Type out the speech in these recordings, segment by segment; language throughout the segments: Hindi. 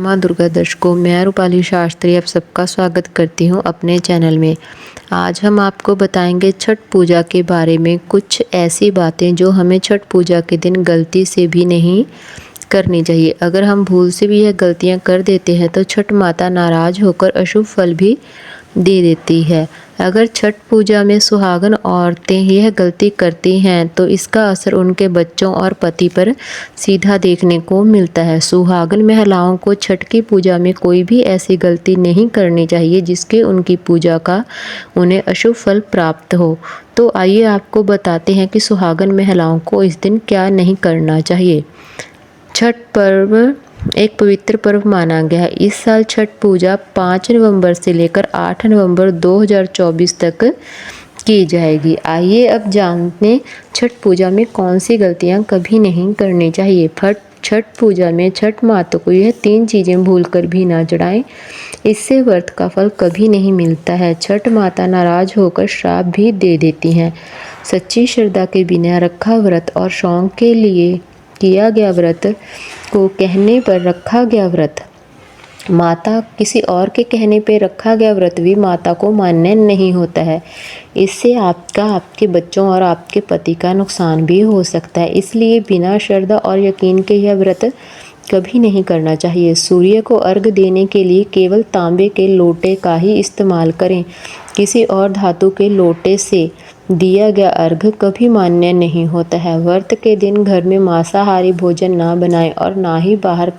माँ दुर्गा दर्शकों, मैं रूपाली शास्त्री आप सबका स्वागत करती हूँ अपने चैनल में। आज हम आपको बताएंगे छठ पूजा के बारे में कुछ ऐसी बातें जो हमें छठ पूजा के दिन गलती से भी नहीं करनी चाहिए। अगर हम भूल से भी यह गलतियाँ कर देते हैं तो छठ माता नाराज़ होकर अशुभ फल भी दे देती है। अगर छठ पूजा में सुहागन औरतें यह गलती करती हैं तो इसका असर उनके बच्चों और पति पर सीधा देखने को मिलता है। सुहागन महिलाओं को छठ की पूजा में कोई भी ऐसी गलती नहीं करनी चाहिए जिसके उनकी पूजा का उन्हें अशुभ फल प्राप्त हो। तो आइए आपको बताते हैं कि सुहागन महिलाओं को इस दिन क्या नहीं करना चाहिए। छठ पर्व एक पवित्र पर्व माना गया है। इस साल छठ पूजा 5 नवंबर से लेकर 8 नवंबर 2024 तक की जाएगी। आइए अब जानते छठ पूजा में कौन सी गलतियां कभी नहीं करनी चाहिए। छठ पूजा में छठ माता को यह 3 चीज़ें भूलकर भी ना चढ़ाएं, इससे व्रत का फल कभी नहीं मिलता है। छठ माता नाराज होकर श्राप भी दे देती हैं। सच्ची श्रद्धा के बिना रखा व्रत और शौक के लिए किया गया व्रत को कहने पर रखा गया व्रत माता किसी और के कहने पर रखा गया व्रत भी माता को मान्य नहीं होता है। इससे आपका, आपके बच्चों और आपके पति का नुकसान भी हो सकता है। इसलिए बिना श्रद्धा और यकीन के यह व्रत कभी नहीं करना चाहिए। सूर्य को अर्घ देने के लिए केवल तांबे के लोटे का ही इस्तेमाल करें। किसी और धातु के लोटे से दिया गया अर्घ कभी मान्य नहीं होता है। व्रत के दिन घर में मांसाहारी भोजन ना बनाएं और ना ही बाहर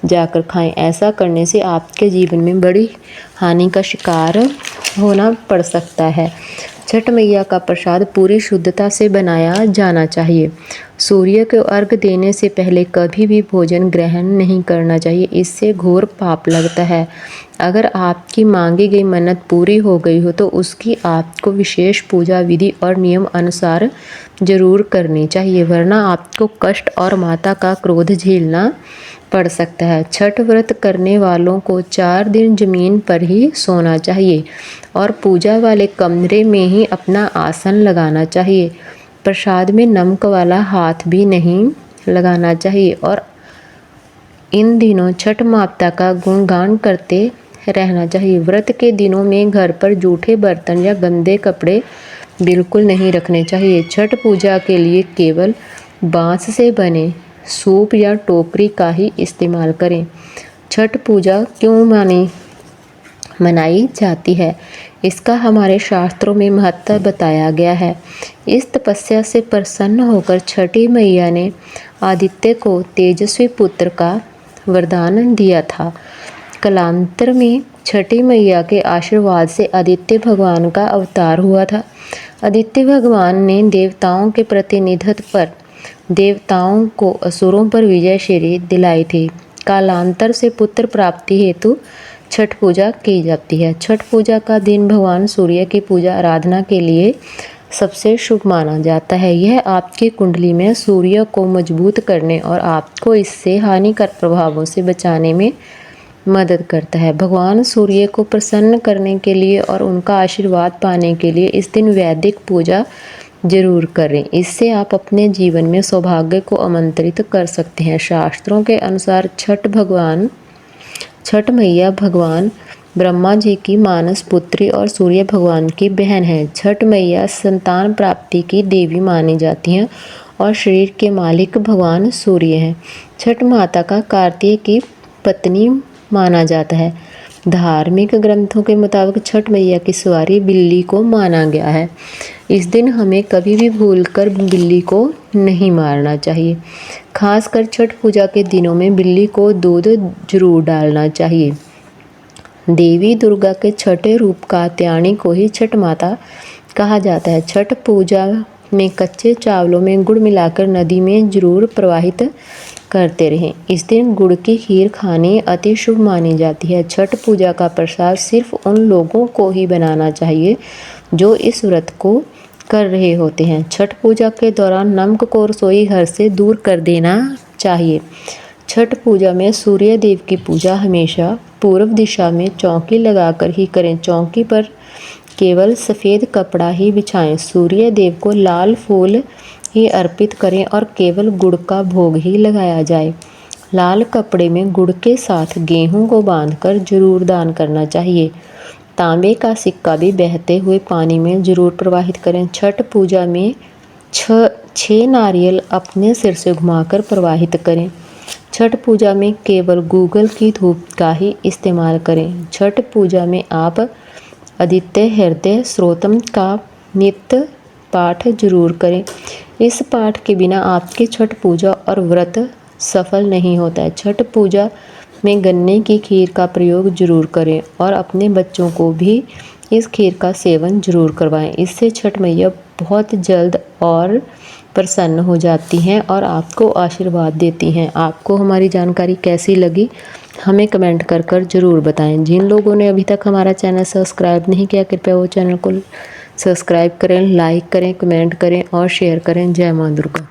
जाकर खाएं। ऐसा करने से आपके जीवन में बड़ी हानि का शिकार होना पड़ सकता है। छठ मैया का प्रसाद पूरी शुद्धता से बनाया जाना चाहिए। सूर्य को अर्घ देने से पहले कभी भी भोजन ग्रहण नहीं करना चाहिए, इससे घोर पाप लगता है। अगर आपकी मांगी गई मन्नत पूरी हो गई हो तो उसकी आपको विशेष पूजा विधि और नियम अनुसार जरूर करनी चाहिए, वरना आपको कष्ट और माता का क्रोध झेलना पड़ सकता है। छठ व्रत करने वालों को 4 दिन जमीन पर ही सोना चाहिए और पूजा वाले कमरे में ही अपना आसन लगाना चाहिए। प्रसाद में नमक वाला हाथ भी नहीं लगाना चाहिए और इन दिनों छठ माता का गुणगान करते रहना चाहिए। व्रत के दिनों में घर पर जूठे बर्तन या गंदे कपड़े बिल्कुल नहीं रखने चाहिए। छठ पूजा के लिए केवल बांस से बने सूप या टोकरी का ही इस्तेमाल करें। छठ पूजा क्यों मनाई जाती है, इसका हमारे शास्त्रों में महत्व बताया गया है। इस तपस्या से प्रसन्न होकर छठी मैया ने आदित्य को तेजस्वी पुत्र का वरदान दिया था। कालांतर में छठी मैया के आशीर्वाद से आदित्य भगवान का अवतार हुआ था। आदित्य भगवान ने देवताओं के प्रतिनिधित्व पर देवताओं को असुरों पर विजय श्री दिलाई थी। कालांतर से पुत्र प्राप्ति हेतु छठ पूजा की जाती है। छठ पूजा का दिन भगवान सूर्य की पूजा आराधना के लिए सबसे शुभ माना जाता है। यह आपकी कुंडली में सूर्य को मजबूत करने और आपको इससे हानिकारक प्रभावों से बचाने में मदद करता है। भगवान सूर्य को प्रसन्न करने के लिए और उनका आशीर्वाद पाने के लिए इस दिन वैदिक पूजा जरूर करें। इससे आप अपने जीवन में सौभाग्य को आमंत्रित कर सकते हैं। शास्त्रों के अनुसार छठ मैया भगवान ब्रह्मा जी की मानस पुत्री और सूर्य भगवान की बहन है। छठ मैया संतान प्राप्ति की देवी मानी जाती हैं और शरीर के मालिक भगवान सूर्य हैं। छठ माता का कार्तिक की पत्नी माना जाता है। धार्मिक ग्रंथों के मुताबिक छठ मैया की सवारी बिल्ली को माना गया है। इस दिन हमें कभी भी भूलकर बिल्ली को नहीं मारना चाहिए। खासकर छठ पूजा के दिनों में बिल्ली को दूध जरूर डालना चाहिए। देवी दुर्गा के छठे रूप कात्यायनी को ही छठ माता कहा जाता है। छठ पूजा में कच्चे चावलों में गुड़ मिलाकर नदी में जरूर प्रवाहित करते रहें। इस दिन गुड़ की खीर खानी अति शुभ मानी जाती है। छठ पूजा का प्रसाद सिर्फ उन लोगों को ही बनाना चाहिए जो इस व्रत को कर रहे होते हैं। छठ पूजा के दौरान नमक को रसोई घर से दूर कर देना चाहिए। छठ पूजा में सूर्य देव की पूजा हमेशा पूर्व दिशा में चौकी लगाकर ही करें। चौकी पर केवल सफ़ेद कपड़ा ही बिछाएं। सूर्य देव को लाल फूल ही अर्पित करें और केवल गुड़ का भोग ही लगाया जाए। लाल कपड़े में गुड़ के साथ गेहूं को बांधकर जरूर दान करना चाहिए। तांबे का सिक्का भी बहते हुए पानी में जरूर प्रवाहित करें। छठ पूजा में छह नारियल अपने सिर से घुमाकर प्रवाहित करें। छठ पूजा में केवल गूगल की धूप का ही इस्तेमाल करें। छठ पूजा में आप आदित्य हृदय स्त्रोतम का नित्य पाठ जरूर करें। इस पाठ के बिना आपकी छठ पूजा और व्रत सफल नहीं होता है। छठ पूजा में गन्ने की खीर का प्रयोग जरूर करें और अपने बच्चों को भी इस खीर का सेवन जरूर करवाएं। इससे छठ मैया बहुत जल्द और प्रसन्न हो जाती हैं और आपको आशीर्वाद देती हैं। आपको हमारी जानकारी कैसी लगी हमें कमेंट कर ज़रूर बताएं। जिन लोगों ने अभी तक हमारा चैनल सब्सक्राइब नहीं किया कृपया वो चैनल को सब्सक्राइब करें, लाइक करें, कमेंट करें और शेयर करें। जय मां दुर्गा।